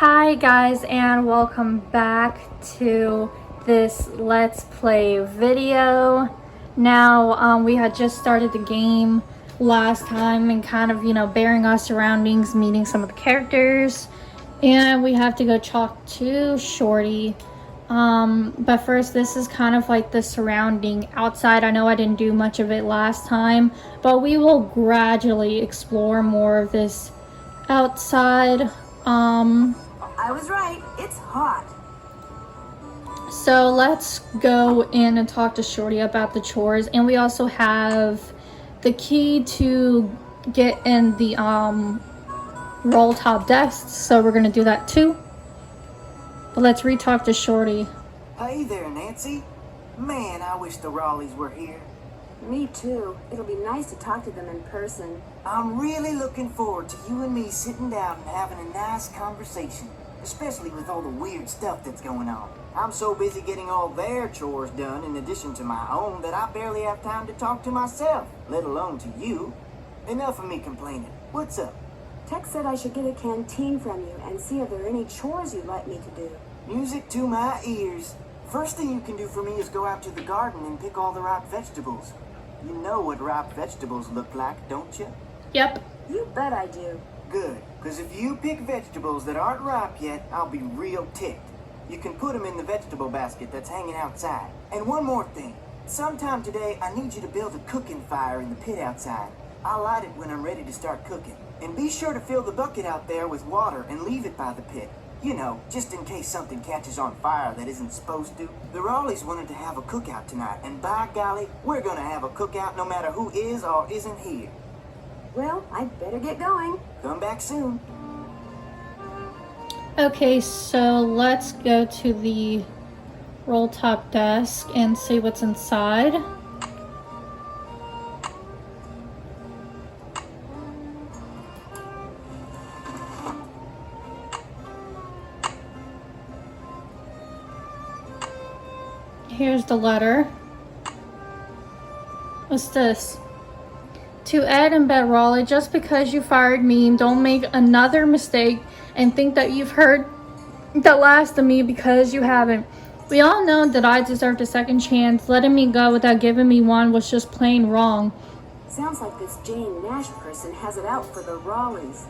Hi guys, and welcome back to this Let's Play video. Now, we had just started the game last time and kind of, bearing our surroundings, meeting some of the characters. And we have to go talk to Shorty. But first, this is kind of like the surrounding outside. I know I didn't do much of it last time, but we will gradually explore more of this outside. I was right. It's hot. So let's go in and talk to Shorty about the chores, and we also have the key to get in the roll top desks, so we're gonna do that too. But let's re-talk to Shorty. Hey there, Nancy. Man, I wish the Raleighs were here. Me too. It'll be nice to talk to them in person. I'm really looking forward to you and me sitting down and having a nice conversation, especially with all the weird stuff that's going on. I'm so busy getting all their chores done in addition to my own that I barely have time to talk to myself, let alone to you. Enough of me complaining. What's up? Tex said I should get a canteen from you and see if there are any chores you'd like me to do. Music to my ears. First thing you can do for me is go out to the garden and pick all the ripe vegetables. You know what ripe vegetables look like, don't you? Yep. You bet I do. Good, because if you pick vegetables that aren't ripe yet, I'll be real ticked. You can put them in the vegetable basket that's hanging outside. And one more thing. Sometime today, I need you to build a cooking fire in the pit outside. I'll light it when I'm ready to start cooking. And be sure to fill the bucket out there with water and leave it by the pit. You know, just in case something catches on fire that isn't supposed to. The Raleighs wanted to have a cookout tonight, and by golly, we're gonna have a cookout no matter who is or isn't here. Well, I'd better get going. Come back soon. Okay, so let's go to the roll top desk and see what's inside. Here's the letter. What's this? To Ed and Bet Raleigh, just because you fired me, don't make another mistake and think that you've heard the last of me, because you haven't. We all know that I deserved a second chance. Letting me go without giving me one was just plain wrong. Sounds like this Jane Nash person has it out for the Raleighs.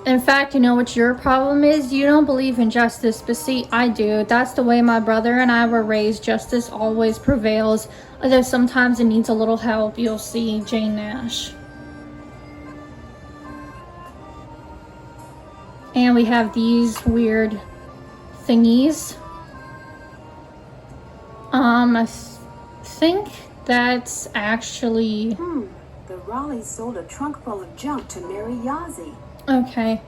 In fact, you know what your problem is? You don't believe in justice, but see, I do. That's the way my brother and I were raised. Justice always prevails, although sometimes it needs a little help. You'll see, Jane Nash. And we have these weird thingies. I think that's actually... The Raleighs sold a trunk full of junk to Mary Yazzie. Okay.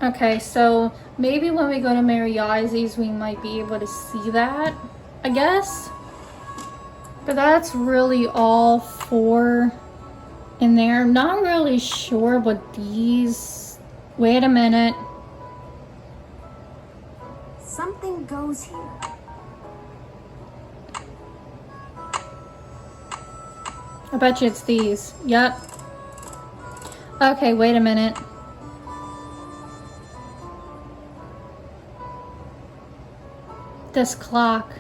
Okay, so maybe when we go to Mary Yazie's, we might be able to see that, I guess. But that's really all for in there. I'm not really sure what these... Wait a minute. Something goes here. I bet you it's these. Yep. Okay, wait a minute. This clock.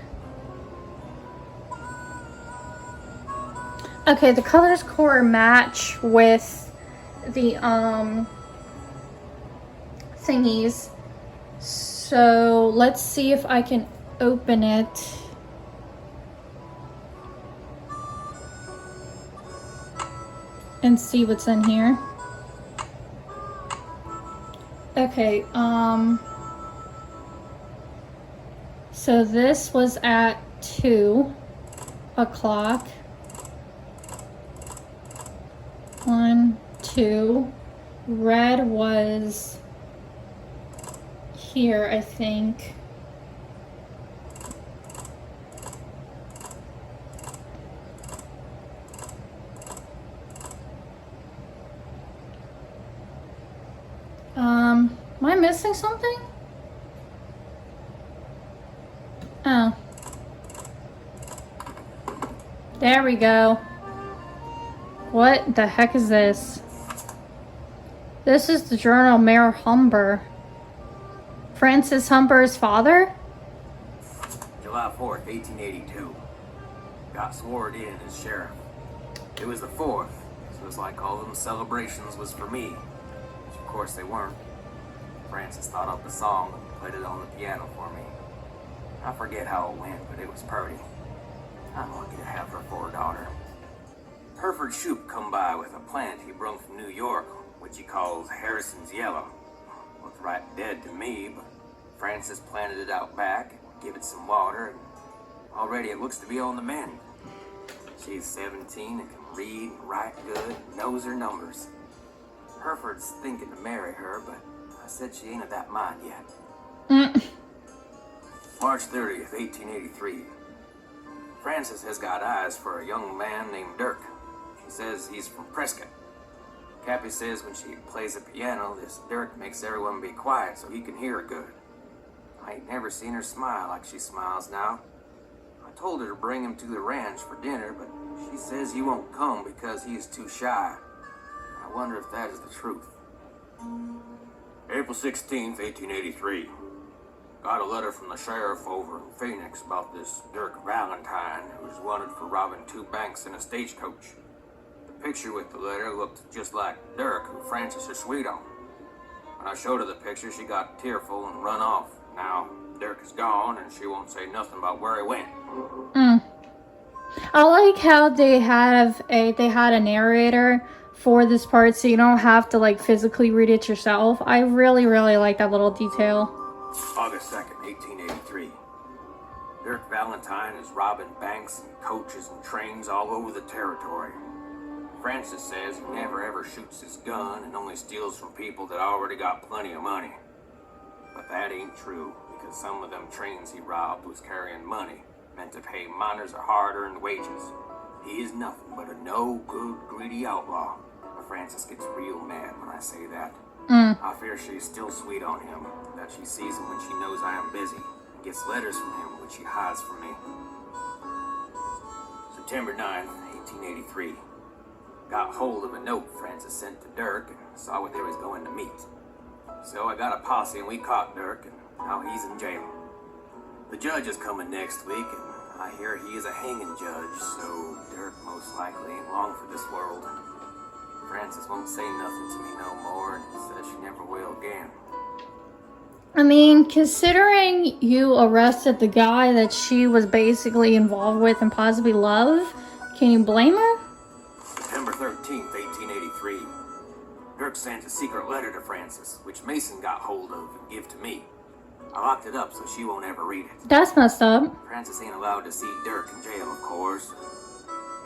Okay, the colors core match with the thingies. So let's see if I can open it. And see what's in here. Okay, so this was at 2 o'clock. 1, 2. Red was here, I think. Am I missing something? Oh. There we go. What the heck is this? This is the journal Mayor Humber. Francis Humber's father? July 4th, 1882. Got sworn in as sheriff. It was the 4th, so it was like all them celebrations was for me. Which of course they weren't. Francis thought up a song and played it on the piano for me. I forget how it went, but it was purty. I'm lucky to have her for a daughter. Hereford Shoup come by with a plant he brung from New York, which he calls Harrison's Yellow. Looked right dead to me, but Francis planted it out back and give it some water, and already it looks to be on the mend. She's 17 and can read and write good, knows her numbers. Hereford's thinking to marry her, but I said she ain't of that mind yet. March 30th, 1883. Francis has got eyes for a young man named Dirk. She says he's from Prescott. Cappy says when she plays the piano, this Dirk makes everyone be quiet so he can hear her good. I ain't never seen her smile like she smiles now. I told her to bring him to the ranch for dinner, but she says he won't come because he is too shy. I wonder if that is the truth. April 16th, 1883. Got a letter from the sheriff over in Phoenix about this Dirk Valentine, who's wanted for robbing 2 banks in a stagecoach. The picture with the letter looked just like Dirk, who Francis is sweet on. When I showed her the picture, she got tearful and run off. Now, Dirk is gone, and she won't say nothing about where he went. I like how they had a narrator for this part, so you don't have to like physically read it yourself. I really like that little detail. August 2nd, 1883. Dirk Valentine is robbing banks and coaches and trains all over the territory. Francis says he never ever shoots his gun and only steals from people that already got plenty of money. But that ain't true, because some of them trains he robbed was carrying money, meant to pay miners a hard-earned wages. He is nothing but a no-good, greedy outlaw. But Francis gets real mad when I say that. I fear she's still sweet on him, that she sees him when she knows I am busy, and gets letters from him which she hides from me. September 9th, 1883. Got hold of a note Francis sent to Dirk and saw what they was going to meet. So I got a posse and we caught Dirk, and now he's in jail. The judge is coming next week, and I hear he is a hanging judge, so Dirk most likely ain't long for this world. Francis won't say nothing to me no more, and says she never will again. I mean, considering you arrested the guy that she was basically involved with and possibly love, can you blame her? September 13th, 1883. Dirk sent a secret letter to Francis, which Mason got hold of and give to me. I locked it up so she won't ever read it. That's messed up. Francis ain't allowed to see Dirk in jail, of course.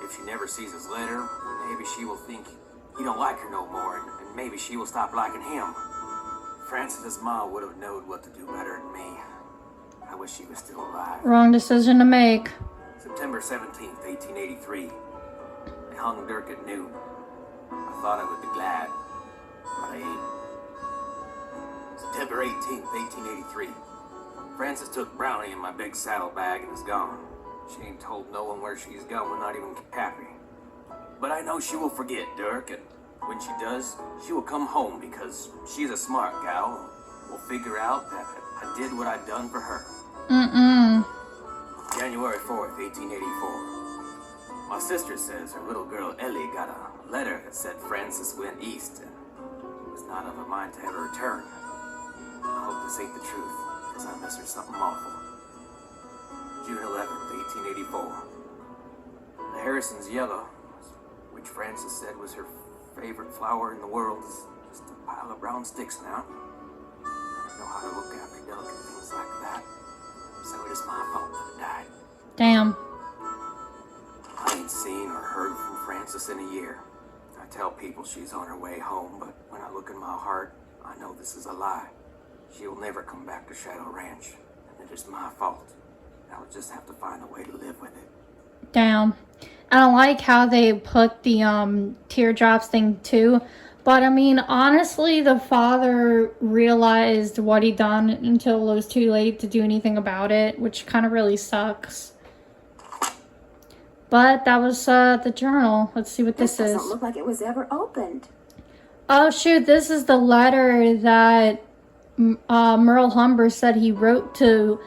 If she never sees his letter, maybe she will think he don't like her no more, and maybe she will stop liking him. Francis's mom would have known what to do better than me. I wish she was still alive. Wrong decision to make. September 17th, 1883. They hung Dirk at noon. I thought I would be glad, but I ain't. September 18th, 1883. Francis took Brownie in my big saddlebag and is gone. She ain't told no one where she's going, not even Cappy. But I know she will forget Dirk, and when she does, she will come home because she's a smart gal. Will figure out that I did what I'd done for her. January 4th, 1884. My sister says her little girl Ellie got a letter that said Francis went east and was not of a mind to ever return. I hope this ain't the truth, because I miss her something awful. June 11th, 1884. The Harrison's Yellow, which Francis said was her favorite flower in the world, is just a pile of brown sticks now. I don't know how to look after delicate things like that, so it is my fault that it died. Damn. I ain't seen or heard from Francis in a year. I tell people she's on her way home, but when I look in my heart, I know this is a lie. She will never come back to Shadow Ranch, and it is my fault. I'll just have to find a way to live with it. Damn. I don't like how they put the teardrops thing too. But I mean, honestly, the father realized what he'd done until it was too late to do anything about it, which kind of really sucks. But that was the journal. Let's see what this is. Doesn't look like it was ever opened. Oh shoot, this is the letter that Merle Humber said he wrote to,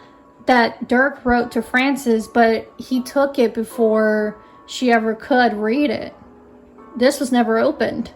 that Dirk wrote to Frances, but he took it before she ever could read it. This was never opened.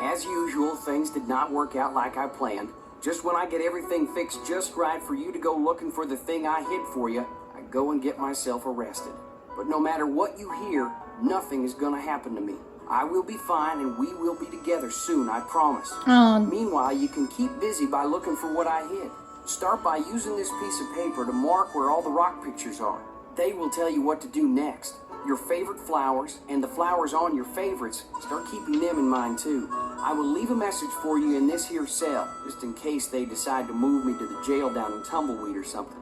As usual, things did not work out like I planned. Just when I get everything fixed just right for you to go looking for the thing I hid for you, I go and get myself arrested. But no matter what you hear, nothing is gonna happen to me. I will be fine and we will be together soon, I promise. Meanwhile, you can keep busy by looking for what I hid. Start by using this piece of paper to mark where all the rock pictures are. They will tell you what to do next. Your favorite flowers and the flowers on your favorites, start keeping them in mind too. I will leave a message for you in this here cell, just in case they decide to move me to the jail down in Tumbleweed or something.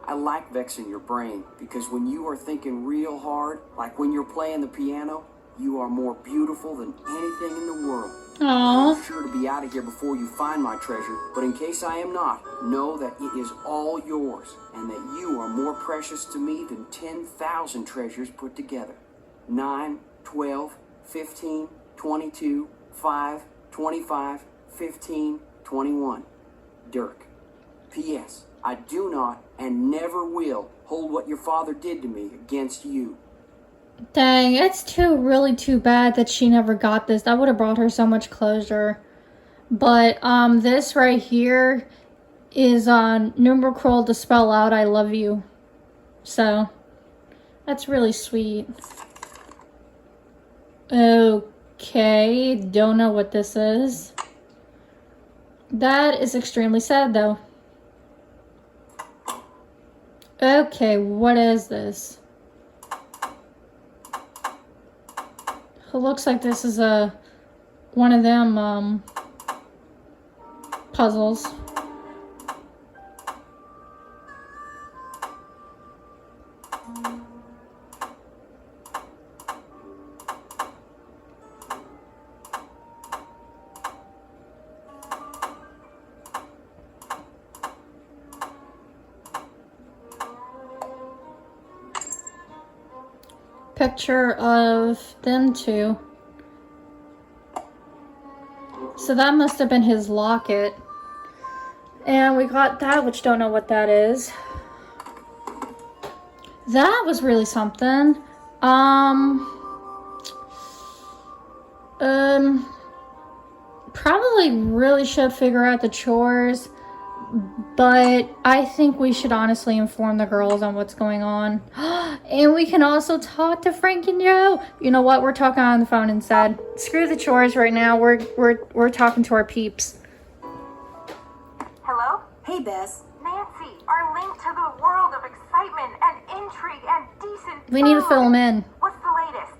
I like vexing your brain, because when you are thinking real hard, like when you're playing the piano, you are more beautiful than anything in the world. Aww. I'm sure to be out of here before you find my treasure, but in case I am not, know that it is all yours, and that you are more precious to me than 10,000 treasures put together. 9, 12, 15, 22, 5, 25, 15, 21. Dirk. P.S. I do not and never will hold what your father did to me against you. Dang, it's really too bad that she never got this. That would have brought her so much closure. But this right here is numerical to spell out I love you. So that's really sweet. Okay, don't know what this is. That is extremely sad though. Okay, what is this? It looks like this is one of them puzzles. Picture of them two. So that must have been his locket. And we got that, which don't know what that is. That was really something. Probably really should figure out the chores. But I think we should honestly inform the girls on what's going on. And we can also talk to Frank and Joe. You know what? We're talking on the phone instead. Screw the chores right now. We're talking to our peeps. Hello? Hey, Bess. Nancy, our link to the world of excitement and intrigue and decent We need to food. fill them in. What's the latest?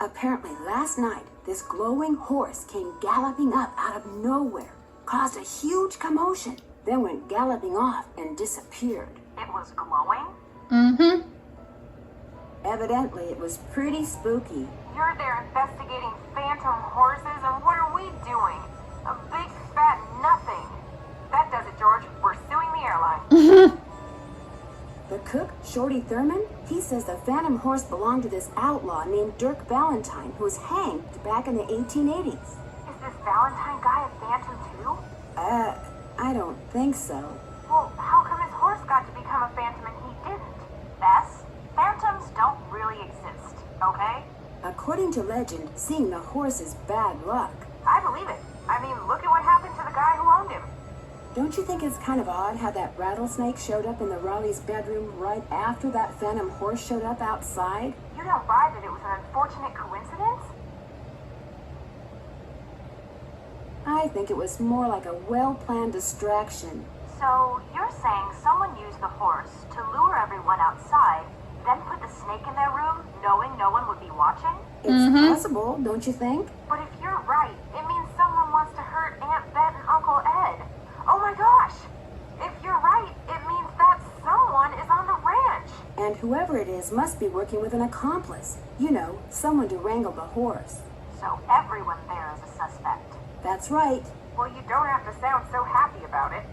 Apparently last night, this glowing horse came galloping up out of nowhere, caused a huge commotion, then went galloping off and disappeared. It was glowing? Mm-hmm. Evidently, it was pretty spooky. You're there investigating phantom horses, and what are we doing? A big fat nothing. That does it, George. We're suing the airline. The cook, Shorty Thurman, he says the phantom horse belonged to this outlaw named Dirk Valentine, who was hanged back in the 1880s. Is this Valentine guy a phantom too? I don't think so. Well, how come his horse got to become a phantom and he didn't? Bess, phantoms don't really exist, okay? According to legend, seeing the horse is bad luck. I believe it. I mean, look at what happened to the guy who owned him. Don't you think it's kind of odd how that rattlesnake showed up in the Raleigh's bedroom right after that phantom horse showed up outside? You don't buy that it was an unfortunate coincidence? I think it was more like a well-planned distraction. So, you're saying someone used the horse to lure everyone outside, then put the snake in their room, knowing no one would be watching? It's possible, don't you think? But if you're right, it means someone wants to hurt Aunt Bet and Uncle Ed. Oh my gosh! If you're right, it means that someone is on the ranch. And whoever it is must be working with an accomplice. You know, someone to wrangle the horse. So everyone there is a suspect. That's right. Well, you don't have to sound so happy about it.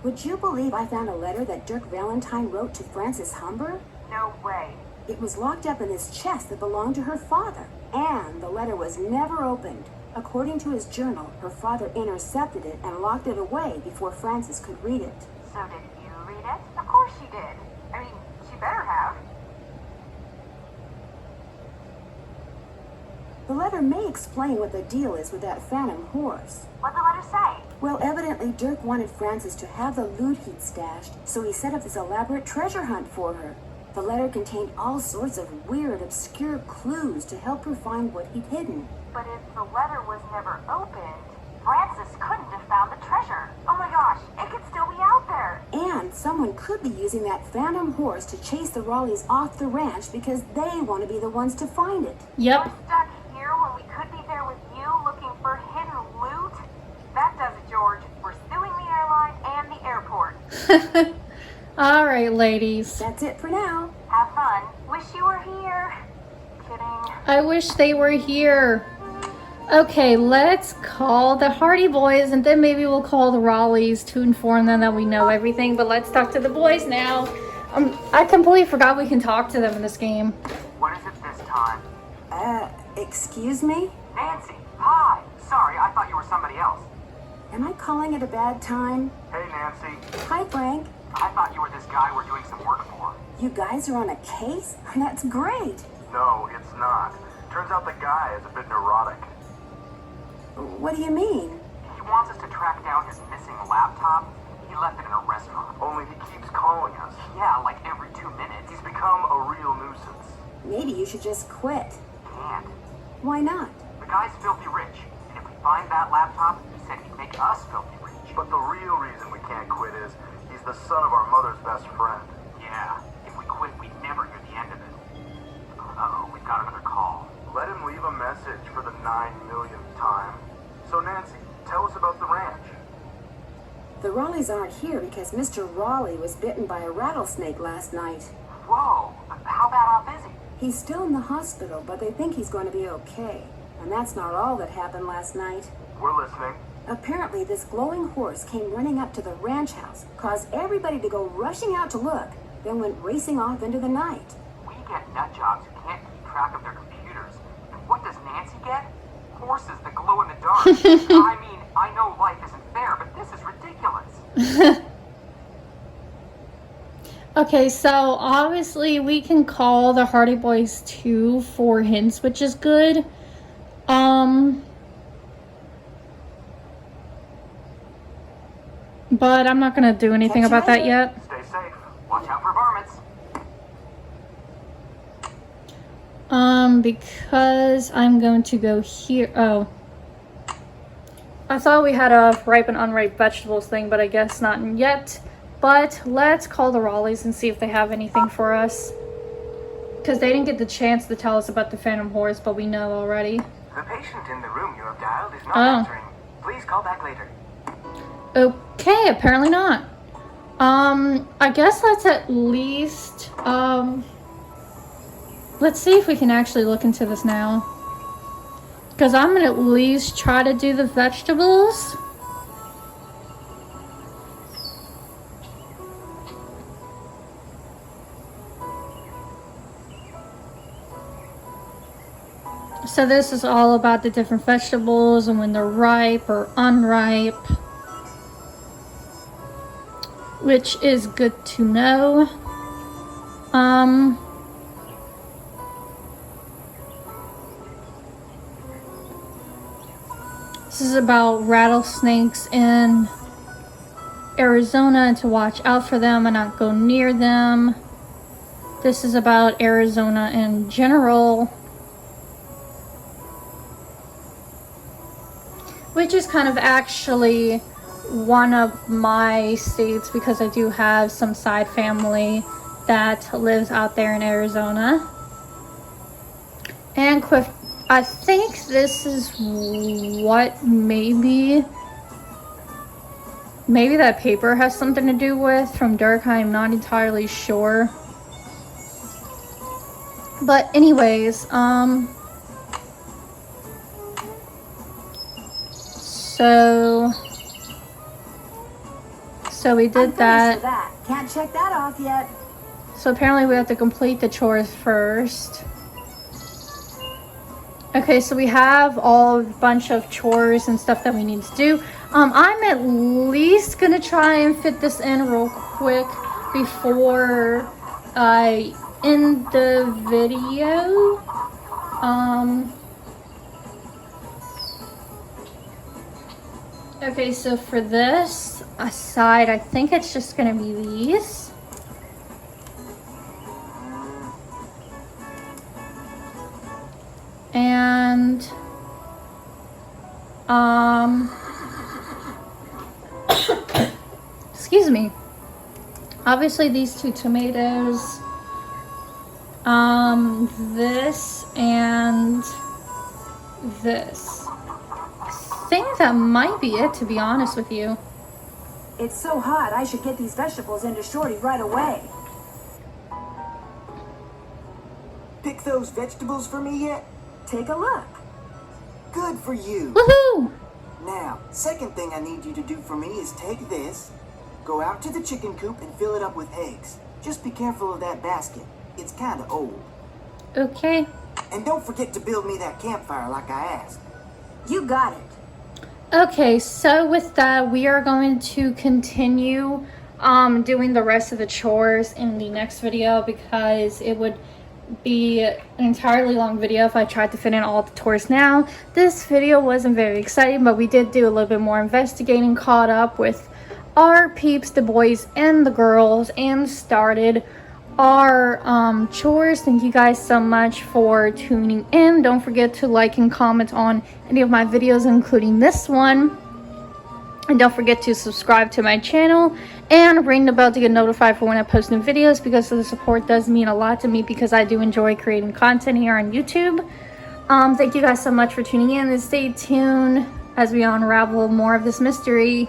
Would you believe I found a letter that Dirk Valentine wrote to Frances Humber? No way. It was locked up in this chest that belonged to her father, and the letter was never opened. According to his journal, her father intercepted it and locked it away before Frances could read it. So did you read it? Of course she did. I mean, she better have. The letter may explain what the deal is with that phantom horse. What'd the letter say? Well, evidently Dirk wanted Frances to have the loot he'd stashed, so he set up this elaborate treasure hunt for her. The letter contained all sorts of weird, obscure clues to help her find what he'd hidden. But if the letter was never opened, Frances couldn't have found the treasure. Oh my gosh, it could still be out there. And someone could be using that phantom horse to chase the Raleighs off the ranch because they want to be the ones to find it. Yep. We're stuck here when we could be there with you looking for hidden loot? That does it, George. We're suing the airline and the airport. All right, ladies. That's it for now. Have fun. Wish you were here. Kidding. I wish they were here. Okay, let's call the Hardy Boys, and then maybe we'll call the Raleighs to inform them that we know everything. But let's talk to the boys now. I completely forgot we can talk to them in this game. What is it this time? Excuse me? Nancy, hi. Sorry, I thought you were somebody else. Am I calling at a bad time? Hey, Nancy. Hi, Frank. I thought you were this guy we're doing some work for. You guys are on a case? That's great. No, it's not. Turns out the guy is a bit neurotic. What do you mean? He wants us to track down his missing laptop. He left it in a restaurant. Only he keeps calling us. Yeah, like every 2 minutes. He's become a real nuisance. Maybe you should just quit. Can't. Why not? The guy's filthy rich. And if we find that laptop, he said he'd make us filthy rich. But the real reason we can't quit is he's the son of our mother's best friend. Yeah, if we quit, we'd never hear the end of it. Uh-oh, we've got another call. Let him leave a message for the 9 millionth time. So Nancy, tell us about the ranch. The Raleighs aren't here because Mr. Raleigh was bitten by a rattlesnake last night. Whoa, how bad off is he? He's still in the hospital, but they think he's going to be okay. And that's not all that happened last night. We're listening. Apparently, this glowing horse came running up to the ranch house, caused everybody to go rushing out to look, then went racing off into the night. We get nut jobs who can't keep track of their computers. And what does Nancy get? Horses that glow in the dark. I mean, I know life isn't fair, but this is ridiculous. Okay, so obviously we can call the Hardy Boys too for hints, which is good. But I'm not gonna do anything about that yet. Stay safe. Watch out for varmints. Because I'm going to go here. Oh. I thought we had a ripe and unripe vegetables thing, but I guess not yet. But let's call the Raleighs and see if they have anything for us. Because they didn't get the chance to tell us about the Phantom Horse, but we know already. The patient in the room you have dialed is not Oh. answering. Please call back later. Okay, apparently not. I guess let's at least, let's see if we can actually look into this now. Because I'm gonna at least try to do the vegetables. So this is all about the different vegetables and when they're ripe or unripe, which is good to know. This is about rattlesnakes in Arizona and to watch out for them and not go near them. This is about Arizona in general, which is kind of actually one of my states because I do have some side family that lives out there in Arizona. And I think this is what maybe that paper has something to do with from Dirk. I'm not entirely sure. But anyways, so we did I'm finished that. with that. Can't check that off yet. So apparently we have to complete the chores first. Okay, so we have a bunch of chores and stuff that we need to do. I'm at least gonna try and fit this in real quick before I end the video. Okay, so for this side, I think it's just gonna be these. And excuse me. Obviously these 2 tomatoes, this and this. I think that might be it, to be honest with you. It's so hot, I should get these vegetables into Shorty right away. Pick those vegetables for me yet? Take a look. Good for you. Woohoo! Now, second thing I need you to do for me is take this, go out to the chicken coop and fill it up with eggs. Just be careful of that basket. It's kinda old. Okay. And don't forget to build me that campfire like I asked. You got it. Okay, so with that, we are going to continue doing the rest of the chores in the next video, because it would be an entirely long video if I tried to fit in all the chores now. This video wasn't very exciting, but we did do a little bit more investigating, caught up with our peeps, the boys and the girls, and started our chores. Thank you guys so much for tuning in. Don't forget to like and comment on any of my videos, including this one. And don't forget to subscribe to my channel and ring the bell to get notified for when I post new videos, because the support does mean a lot to me, because I do enjoy creating content here on YouTube. Thank you guys so much for tuning in, and stay tuned as we unravel more of this mystery.